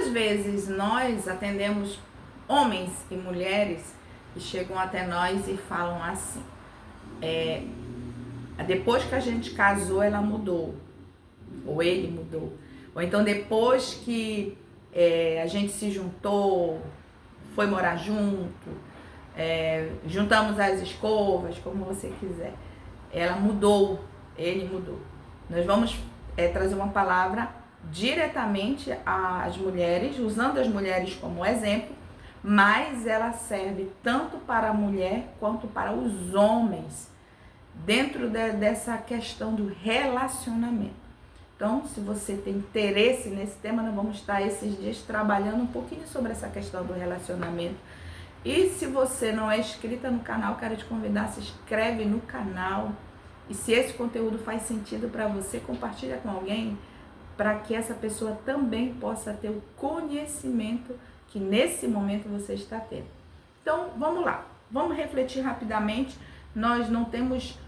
Muitas vezes nós atendemos homens e mulheres que chegam até nós e falam assim: depois que a gente casou, ela mudou, ou ele mudou, ou então depois que a gente se juntou, foi morar junto, juntamos as escovas, como você quiser, ela mudou, ele mudou. Nós vamos trazer uma palavra diretamente às mulheres, usando as mulheres como exemplo, mas ela serve tanto para a mulher quanto para os homens, dentro dessa questão do relacionamento. Então, se você tem interesse nesse tema, nós vamos estar esses dias trabalhando um pouquinho sobre essa questão do relacionamento. E se você não é inscrita no canal, quero te convidar, se inscreve no canal. E se esse conteúdo faz sentido para você, compartilha com alguém, para que essa pessoa também possa ter o conhecimento que nesse momento você está tendo. Então, vamos lá. Vamos refletir rapidamente. Nós não temos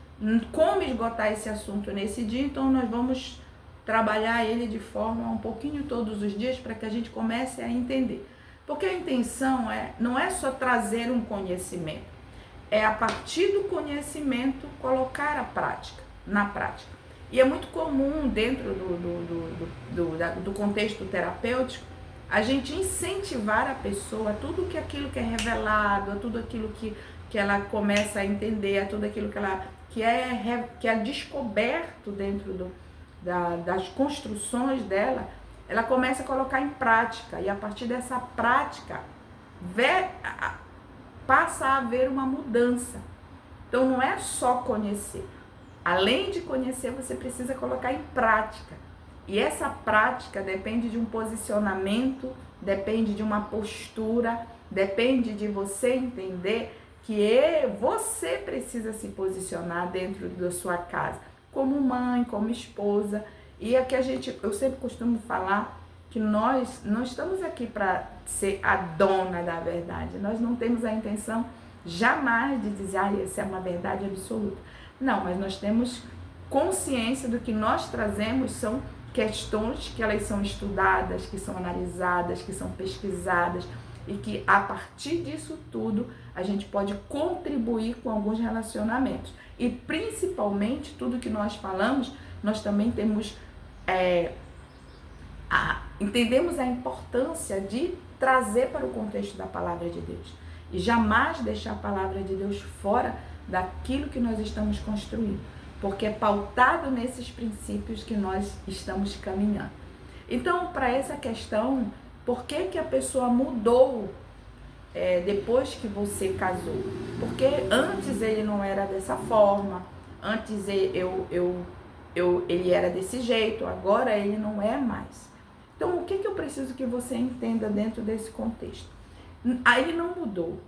como esgotar esse assunto nesse dia, então nós vamos trabalhar ele de forma um pouquinho todos os dias para que a gente comece a entender. Porque a intenção não é só trazer um conhecimento, é a partir do conhecimento colocar na prática. E é muito comum dentro do contexto terapêutico a gente incentivar a pessoa a tudo aquilo que é revelado, a tudo aquilo que ela começa a entender, a tudo aquilo que é descoberto dentro das construções dela, ela começa a colocar em prática, e a partir dessa prática passa a haver uma mudança. Então não é só conhecer, além de conhecer você precisa colocar em prática, e essa prática depende de um posicionamento, depende de uma postura, depende de você entender que você precisa se posicionar dentro da sua casa, como mãe, como esposa. E aqui eu sempre costumo falar que nós não estamos aqui para ser a dona da verdade. Nós não temos a intenção jamais de dizer, essa é uma verdade absoluta. Não, mas nós temos consciência do que nós trazemos são questões que elas são estudadas, que são analisadas, que são pesquisadas, e que a partir disso tudo a gente pode contribuir com alguns relacionamentos. E principalmente tudo que nós falamos, nós também temos entendemos a importância de trazer para o contexto da palavra de Deus. E jamais deixar a palavra de Deus fora daquilo que nós estamos construindo. Porque é pautado nesses princípios que nós estamos caminhando. Então, para essa questão, por que a pessoa mudou depois que você casou? Porque antes ele não era dessa forma, antes ele era desse jeito, agora ele não é mais. Então, o que eu preciso que você entenda dentro desse contexto? Ele não mudou,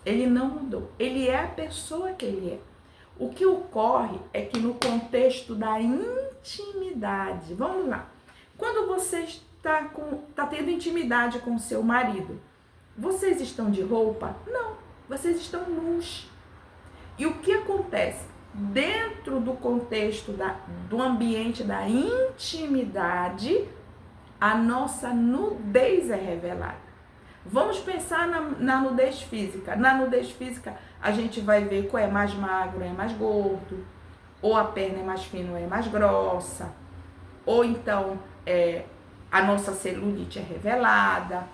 ele é a pessoa que ele é. O que ocorre é que no contexto da intimidade, vamos lá, quando você está tendo intimidade com o seu marido, vocês estão de roupa? Não, vocês estão nus. E o que acontece? Dentro do contexto do ambiente da intimidade, a nossa nudez é revelada. Vamos pensar na nudez física. Na nudez física, a gente vai ver qual é mais magro, é mais gordo, ou a perna é mais fina, ou é mais grossa, ou então a nossa celulite é revelada.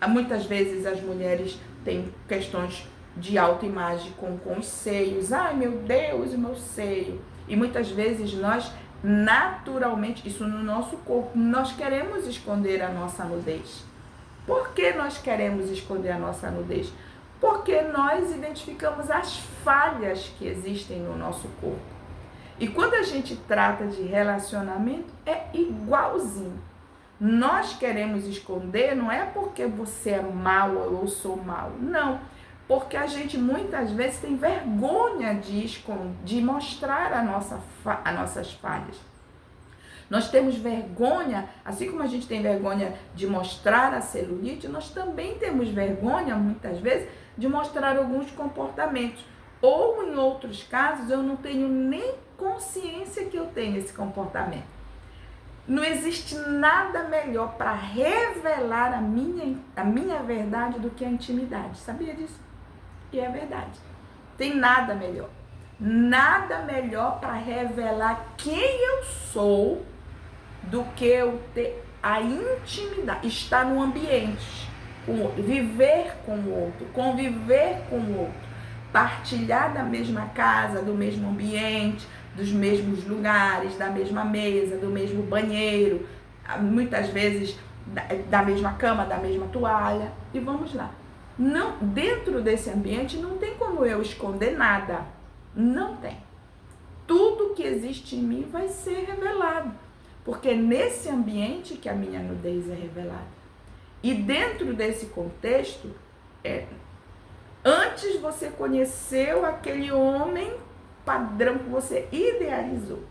Muitas vezes as mulheres têm questões de autoimagem com os seios. Ai, meu Deus, o meu seio. E muitas vezes nós, naturalmente, isso no nosso corpo, nós queremos esconder a nossa nudez. Por que nós queremos esconder a nossa nudez? Porque nós identificamos as falhas que existem no nosso corpo. E quando a gente trata de relacionamento, é igualzinho. Nós queremos esconder, não é porque você é mau ou eu sou mau, não. Porque a gente muitas vezes tem vergonha de mostrar as nossas falhas. Nós temos vergonha, assim como a gente tem vergonha de mostrar a celulite, nós também temos vergonha, muitas vezes, de mostrar alguns comportamentos. Ou, em outros casos, eu não tenho nem consciência que eu tenho esse comportamento. Não existe nada melhor para revelar a minha verdade do que a intimidade. Sabia disso? E é verdade. Tem nada melhor. Nada melhor para revelar quem eu sou do que eu ter a intimidade, estar no ambiente, viver com o outro, conviver com o outro, partilhar da mesma casa, do mesmo ambiente, dos mesmos lugares, da mesma mesa, do mesmo banheiro, muitas vezes da mesma cama, da mesma toalha. E vamos lá. Não, dentro desse ambiente não tem como eu esconder nada. Não tem. Tudo que existe em mim vai ser revelado. Porque é nesse ambiente que a minha nudez é revelada. E dentro desse contexto, antes você conheceu aquele homem padrão que você idealizou.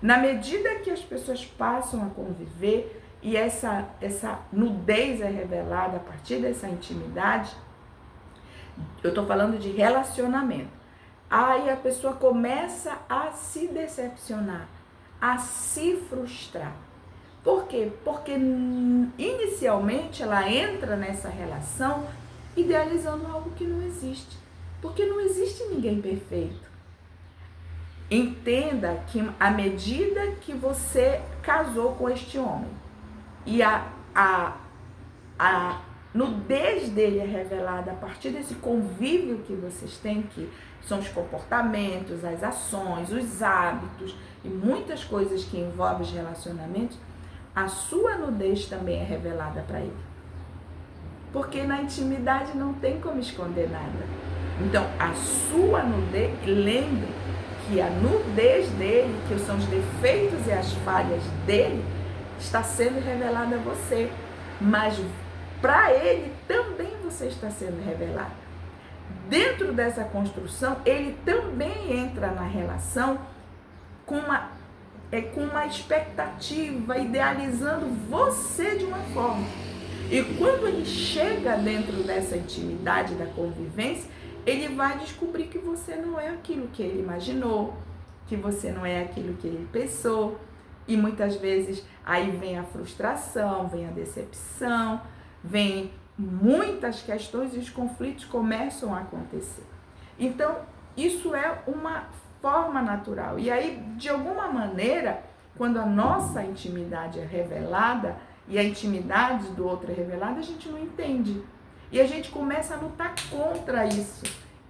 Na medida que as pessoas passam a conviver e essa nudez é revelada a partir dessa intimidade, eu estou falando de relacionamento. Aí a pessoa começa a se decepcionar, a se frustrar. Por quê? Porque inicialmente ela entra nessa relação idealizando algo que não existe. Porque não existe ninguém perfeito. Entenda que à medida que você casou com este homem e a nudez dele é revelada a partir desse convívio que vocês têm, que são os comportamentos, as ações, os hábitos e muitas coisas que envolvem os relacionamentos, a sua nudez também é revelada para ele. Porque na intimidade não tem como esconder nada. Então, a sua nudez, lembre que a nudez dele, que são os defeitos e as falhas dele, está sendo revelada a você. Mas para ele também você está sendo revelado. Dentro dessa construção, ele também entra na relação com uma expectativa, idealizando você de uma forma. E quando ele chega dentro dessa intimidade da convivência, ele vai descobrir que você não é aquilo que ele imaginou, que você não é aquilo que ele pensou. E muitas vezes aí vem a frustração, vem a decepção, vem muitas questões e os conflitos começam a acontecer. Então, isso é uma forma natural. E aí, de alguma maneira, quando a nossa intimidade é revelada e a intimidade do outro é revelada, a gente não entende. E a gente começa a lutar contra isso.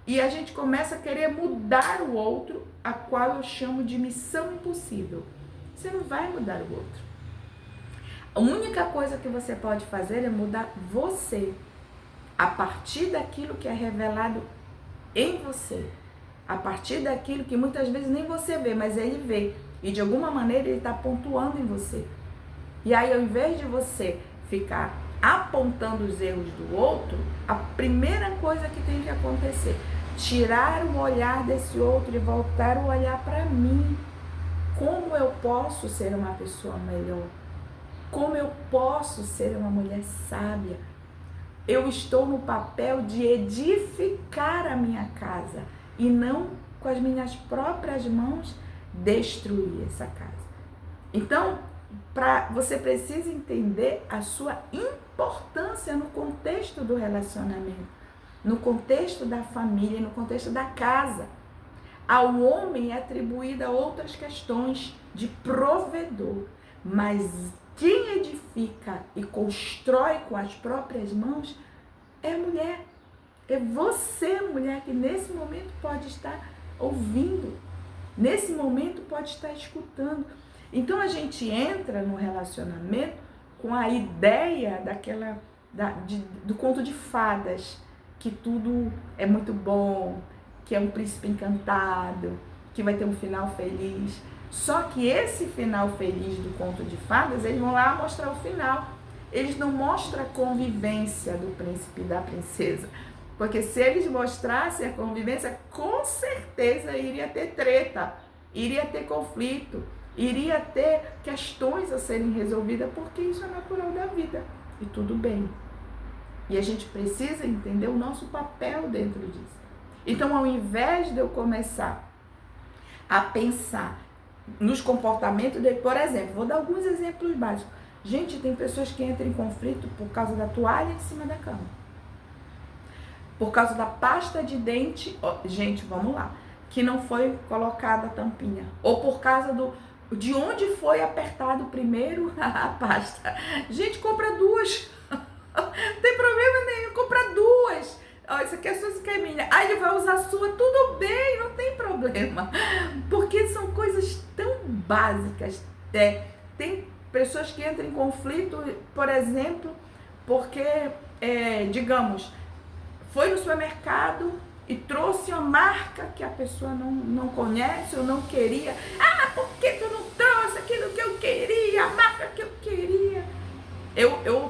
E a gente começa a querer mudar o outro, a qual eu chamo de missão impossível. Você não vai mudar o outro. A única coisa que você pode fazer é mudar você, a partir daquilo que é revelado em você, a partir daquilo que muitas vezes nem você vê, mas ele vê, e de alguma maneira ele está pontuando em você. E aí, ao invés de você ficar apontando os erros do outro, a primeira coisa que tem que acontecer, tirar o olhar desse outro e voltar o olhar para mim. Como eu posso ser uma pessoa melhor? Como eu posso ser uma mulher sábia? Eu estou no papel de edificar a minha casa e não com as minhas próprias mãos destruir essa casa. Então, você precisa entender a sua importância no contexto do relacionamento, no contexto da família, no contexto da casa. Ao homem é atribuída outras questões de provedor, mas quem edifica e constrói com as próprias mãos é a mulher. É você, mulher, que nesse momento pode estar ouvindo, nesse momento pode estar escutando. Então a gente entra no relacionamento com a ideia do conto de fadas, que tudo é muito bom, que é um príncipe encantado, que vai ter um final feliz. Só que esse final feliz do conto de fadas, eles vão lá mostrar o final. Eles não mostram a convivência do príncipe e da princesa. Porque se eles mostrassem a convivência, com certeza iria ter treta, iria ter conflito, iria ter questões a serem resolvidas, porque isso é natural da vida. E tudo bem. E a gente precisa entender o nosso papel dentro disso. Então, ao invés de eu começar a pensar nos comportamentos dele. Por exemplo, vou dar alguns exemplos básicos. Gente, tem pessoas que entram em conflito por causa da toalha em cima da cama. Por causa da pasta de dente, gente, vamos lá, que não foi colocada a tampinha. Ou por causa de onde foi apertado primeiro a pasta. Gente, compra duas. Não tem problema nenhum, compra duas. Ó, isso aqui é sua, isso aqui é minha. Aí ele vai usar a sua, tudo bem, não tem problema. Porque são coisas tão básicas. Tem pessoas que entram em conflito, por exemplo, porque, digamos, foi no supermercado e trouxe uma marca que a pessoa não conhece ou não queria. Ah, por que tu não trouxe aquilo que eu queria, a marca que eu queria?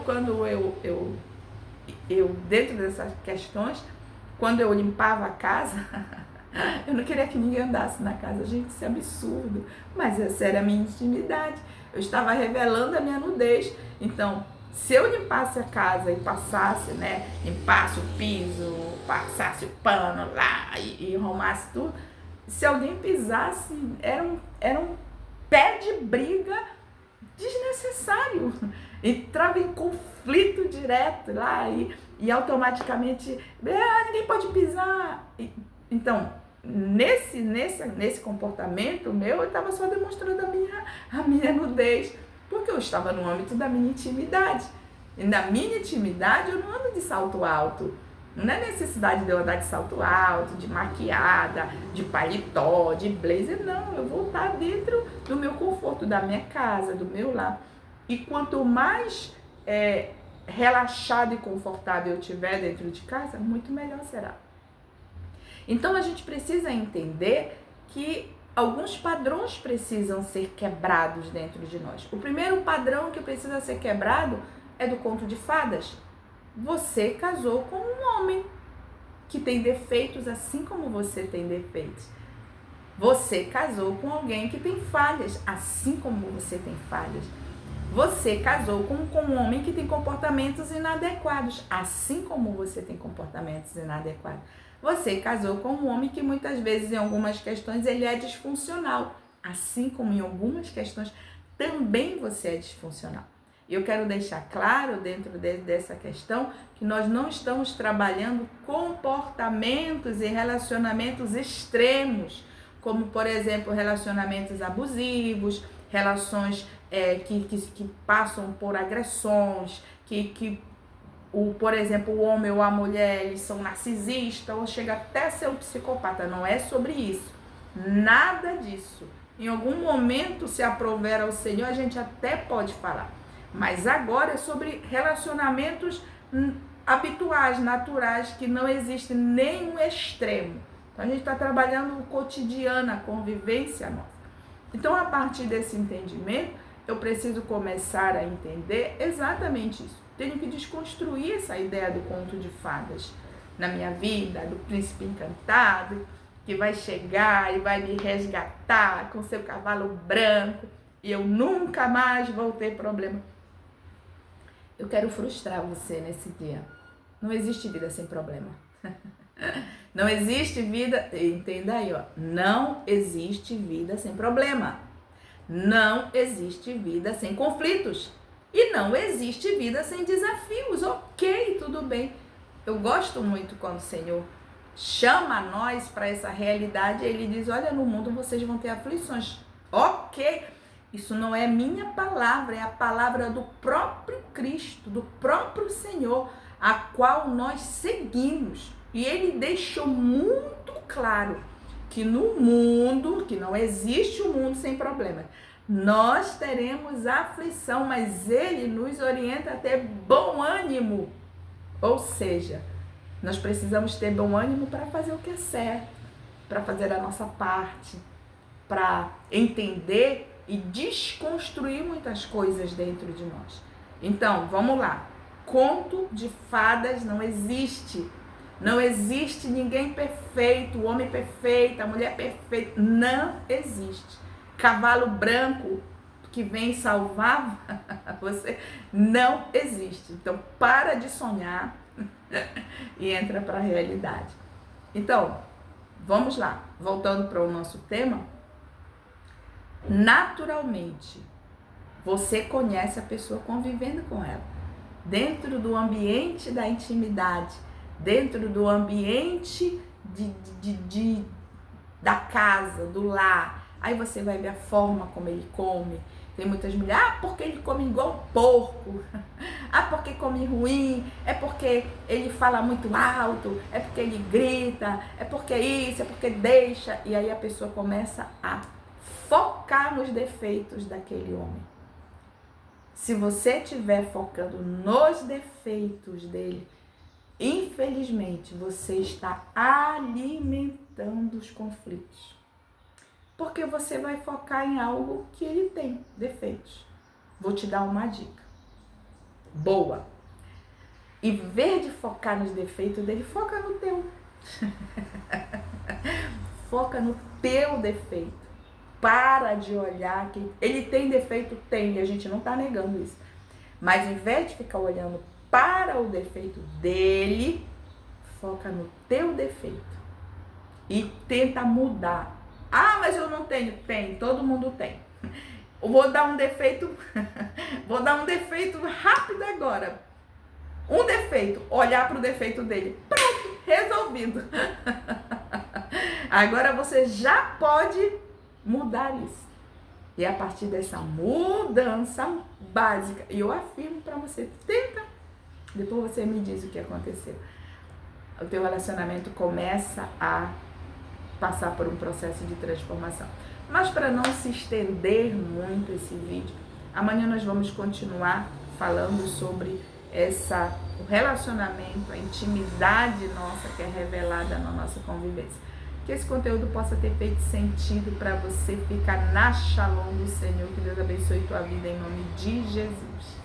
Quando eu dentro dessas questões, quando eu limpava a casa, eu não queria que ninguém andasse na casa. Gente, isso é absurdo. Mas essa era a minha intimidade. Eu estava revelando a minha nudez. Então, se eu limpasse a casa e passasse, né, limpasse o piso, passasse o pano lá e arrumasse tudo, se alguém pisasse, era um pé de briga desnecessário. Entrava em conflito direto lá e automaticamente, ninguém pode pisar. Então, nesse comportamento meu, eu estava só demonstrando a minha nudez, porque eu estava no âmbito da minha intimidade. E na minha intimidade eu não ando de salto alto. Não é necessidade de eu andar de salto alto, de maquiada, de paletó, de blazer, não. Eu vou estar dentro do meu conforto, da minha casa, do meu lar. E quanto mais relaxado e confortável eu estiver dentro de casa, muito melhor será. Então a gente precisa entender que alguns padrões precisam ser quebrados dentro de nós. O primeiro padrão que precisa ser quebrado é do conto de fadas. Você casou com um homem que tem defeitos assim como você tem defeitos. Você casou com alguém que tem falhas assim como você tem falhas. Você casou com um homem que tem comportamentos inadequados, assim como você tem comportamentos inadequados. Você casou com um homem que muitas vezes em algumas questões ele é disfuncional, assim como em algumas questões também você é disfuncional. E eu quero deixar claro dentro dessa questão que nós não estamos trabalhando comportamentos e relacionamentos extremos, como por exemplo relacionamentos abusivos, relações que passam por agressões, por exemplo, o homem ou a mulher, eles são narcisistas, ou chega até a ser um psicopata. Não é sobre isso. Nada disso. Em algum momento, se aprover ao Senhor, a gente até pode falar. Mas agora é sobre relacionamentos habituais, naturais, que não existe nenhum extremo. Então a gente está trabalhando o cotidiano, a convivência nossa. Então, a partir desse entendimento, eu preciso começar a entender exatamente isso. Tenho que desconstruir essa ideia do conto de fadas na minha vida, do príncipe encantado, que vai chegar e vai me resgatar com seu cavalo branco e eu nunca mais vou ter problema. Eu quero frustrar você nesse dia. Não existe vida sem problema. Não existe vida, entenda aí, ó. Não existe vida sem problema. Não existe vida sem conflitos. E não existe vida sem desafios. Ok, tudo bem. Eu gosto muito quando o Senhor chama nós para essa realidade. Ele diz, olha, no mundo vocês vão ter aflições. Ok, isso não é minha palavra, é a palavra do próprio Cristo, do próprio Senhor, a qual nós seguimos. E ele deixou muito claro que no mundo, que não existe um mundo sem problema, nós teremos aflição, mas ele nos orienta a ter bom ânimo. Ou seja, nós precisamos ter bom ânimo para fazer o que é certo, para fazer a nossa parte, para entender e desconstruir muitas coisas dentro de nós. Então, vamos lá. Conto de fadas não existe. Não existe ninguém perfeito, o homem perfeito, a mulher perfeita. Não existe. Cavalo branco que vem salvar você, não existe. Então, para de sonhar e entra para a realidade. Então, vamos lá. Voltando para o nosso tema. naturalmente, você conhece a pessoa convivendo com ela. Dentro do ambiente da intimidade, dentro do ambiente da casa, do lar. Aí você vai ver a forma como ele come. Tem muitas mulheres, porque ele come igual um porco. Porque come ruim. É porque ele fala muito alto. É porque ele grita. É porque isso, é porque deixa. E aí a pessoa começa a focar nos defeitos daquele homem. Se você estiver focando nos defeitos dele, infelizmente você está alimentando os conflitos. Porque você vai focar em algo que ele tem defeitos. Vou te dar uma dica boa. Em vez de focar nos defeitos dele, foca no teu. Foca no teu defeito. Para de olhar que ele tem defeito, tem, e a gente não está negando isso. Mas em vez de ficar olhando para o defeito dele, foca no teu defeito e tenta mudar. Mas eu não tenho. Tem, todo mundo tem. Eu vou dar um defeito, rápido agora. Um defeito, olhar para o defeito dele. Pronto, resolvido. Agora você já pode mudar isso. E a partir dessa mudança básica, e eu afirmo para você, tenta, depois você me diz o que aconteceu. O teu relacionamento começa a passar por um processo de transformação. Mas para não se estender muito esse vídeo, amanhã nós vamos continuar falando sobre o relacionamento, a intimidade nossa que é revelada na nossa convivência. Que esse conteúdo possa ter feito sentido para você ficar na Shalom do Senhor. Que Deus abençoe tua vida em nome de Jesus.